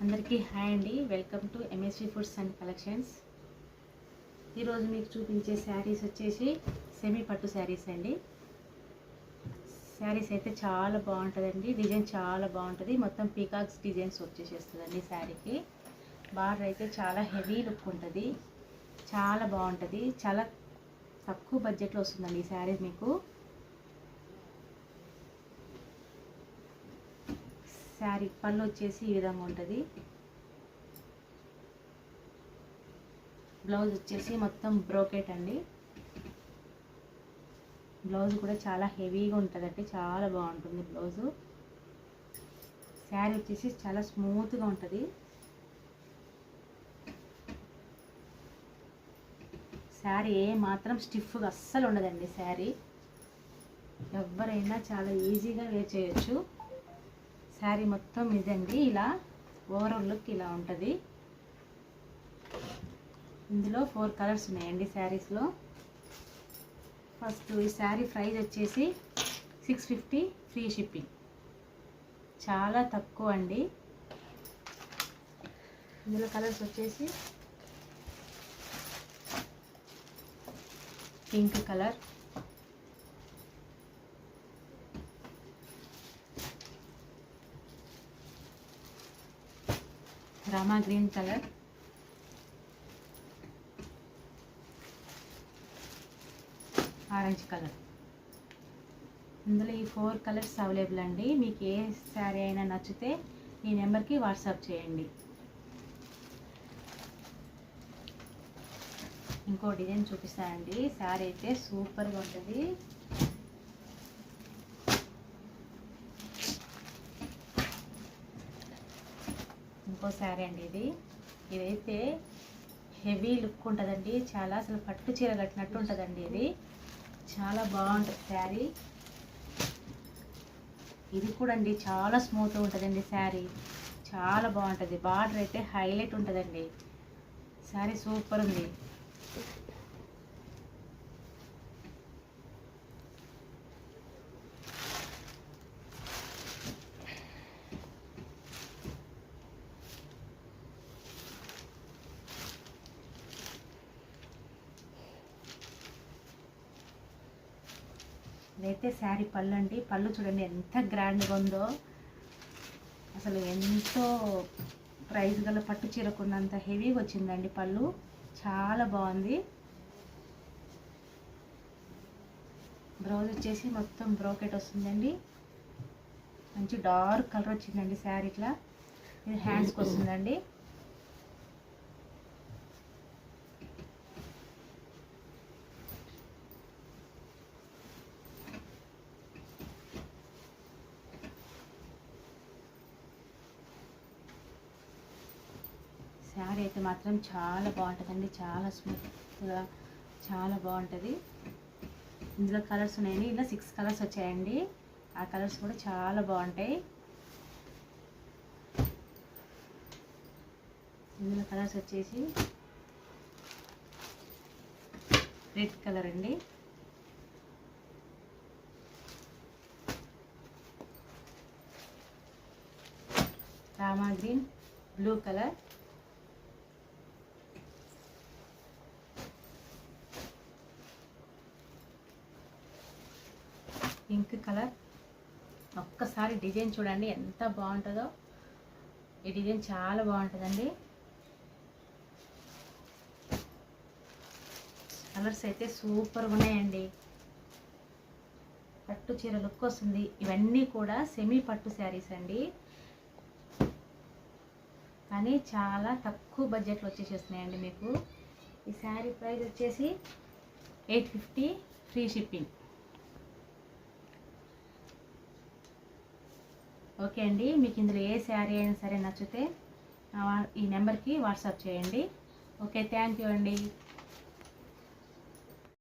అందరికీ హాయ్ అండి. Welcome to MSV foods and collections. ఈరోజు మీకు చూపించే శారీస్ వచ్చేసి సెమీ పట్టు శారీస్ అండి. శారీస్ అయితే చాలా బాగుంటుందండి. డిజైన్ చాలా బాగుంటుంది. మొత్తం పీకాక్స్ డిజైన్స్ వచ్చేసేస్తుందండి. శారీకి బార్డర్ అయితే చాలా హెవీ లుక్ ఉంటుంది. చాలా బాగుంటుంది. చాలా తక్కువ బడ్జెట్లో వస్తుందండి ఈ శారీ మీకు. శారీ పళ్ళు వచ్చేసి ఈ విధంగా ఉంటుంది. బ్లౌజ్ వచ్చేసి మొత్తం బ్రోకెట్ అండి. బ్లౌజ్ కూడా చాలా హెవీగా ఉంటుందండి. చాలా బాగుంటుంది బ్లౌజు. శారీ వచ్చేసి చాలా స్మూత్గా ఉంటుంది. శారీ ఏ మాత్రం స్టిఫ్గా అస్సలు ఉండదండి. శారీ ఎవరైనా చాలా ఈజీగా వేర్ చేయొచ్చు. శారీ మొత్తం ఇదండి. ఇలా ఓవరాల్ లుక్ ఇలా ఉంటుంది. ఇందులో 4 కలర్స్ ఉన్నాయండి శారీస్లో. ఫస్ట్ ఈ శారీ ప్రైస్ వచ్చేసి 650 ఫ్రీ షిప్పింగ్. చాలా తక్కువ అండి. ఇందులో కలర్స్ వచ్చేసి pink colour, Rama green colour, orange colour. ఇందులో ఈ 4 కలర్స్ అవైలబుల్ అండి. మీకు ఏ శారీ అయినా నచ్చితే ఈ నెంబర్కి వాట్సాప్ చేయండి. ఇంకో డిజైన్ చూపిస్తానండి. శారీ అయితే సూపర్గా ఉంటుంది. ఇంకో శారీ అండి ఇది. ఇదైతే హెవీ లుక్ ఉంటుందండి. చాలా అసలు పట్టు చీర కట్టినట్టు ఉంటుందండి. ఇది చాలా బాగుంటుంది శారీ. ఇది కూడా అండి చాలా స్మూత్గా ఉంటుందండి. శారీ చాలా బాగుంటుంది. బార్డర్ అయితే హైలైట్ ఉంటుందండి. శారీ సూపర్ ఉంది. ఇదైతే శారీ పళ్ళు అండి. పళ్ళు చూడండి ఎంత గ్రాండ్గా ఉందో. అసలు ఎంతో ప్రైస్ గల పట్టు చీరకున్నంత హెవీగా వచ్చిందండి పళ్ళు. చాలా బాగుంది. బ్లౌజ్ వచ్చేసి మొత్తం బ్రోకెట్ వస్తుందండి. మంచి డార్క్ కలర్ వచ్చిందండి శారీ. ఇట్లా ఇది హ్యాండ్స్కి వస్తుందండి. శారీ అయితే మాత్రం చాలా బాగుంటుందండి. చాలా స్మూత్గా చాలా బాగుంటుంది. ఇందులో కలర్స్ ఉన్నాయండి. ఇలా 6 కలర్స్ వచ్చాయండి. ఆ కలర్స్ కూడా చాలా బాగుంటాయి. ఇందులో కలర్స్ వచ్చేసి రెడ్ కలర్ అండి, Rama green, blue colour, pink colour. ఒక్కసారి డిజైన్ చూడండి ఎంత బాగుంటుందో. ఈ డిజైన్ చాలా బాగుంటుందండి. కలర్స్ అయితే సూపర్గా ఉన్నాయండి. పట్టు చీర లుక్ వస్తుంది. ఇవన్నీ కూడా సెమీ పట్టు శారీస్ అండి. కానీ చాలా తక్కువ బడ్జెట్లో వచ్చేసేస్తున్నాయండి మీకు. ఈ శారీ ప్రైస్ వచ్చేసి 850 ఫ్రీ షిప్పింగ్. ఓకే అండి. మీకు ఇందులో ఏ శారీ అయినా సరే నచ్చితే ఈ నెంబర్కి వాట్సాప్ చేయండి. ఓకే, థ్యాంక్ యూ అండి.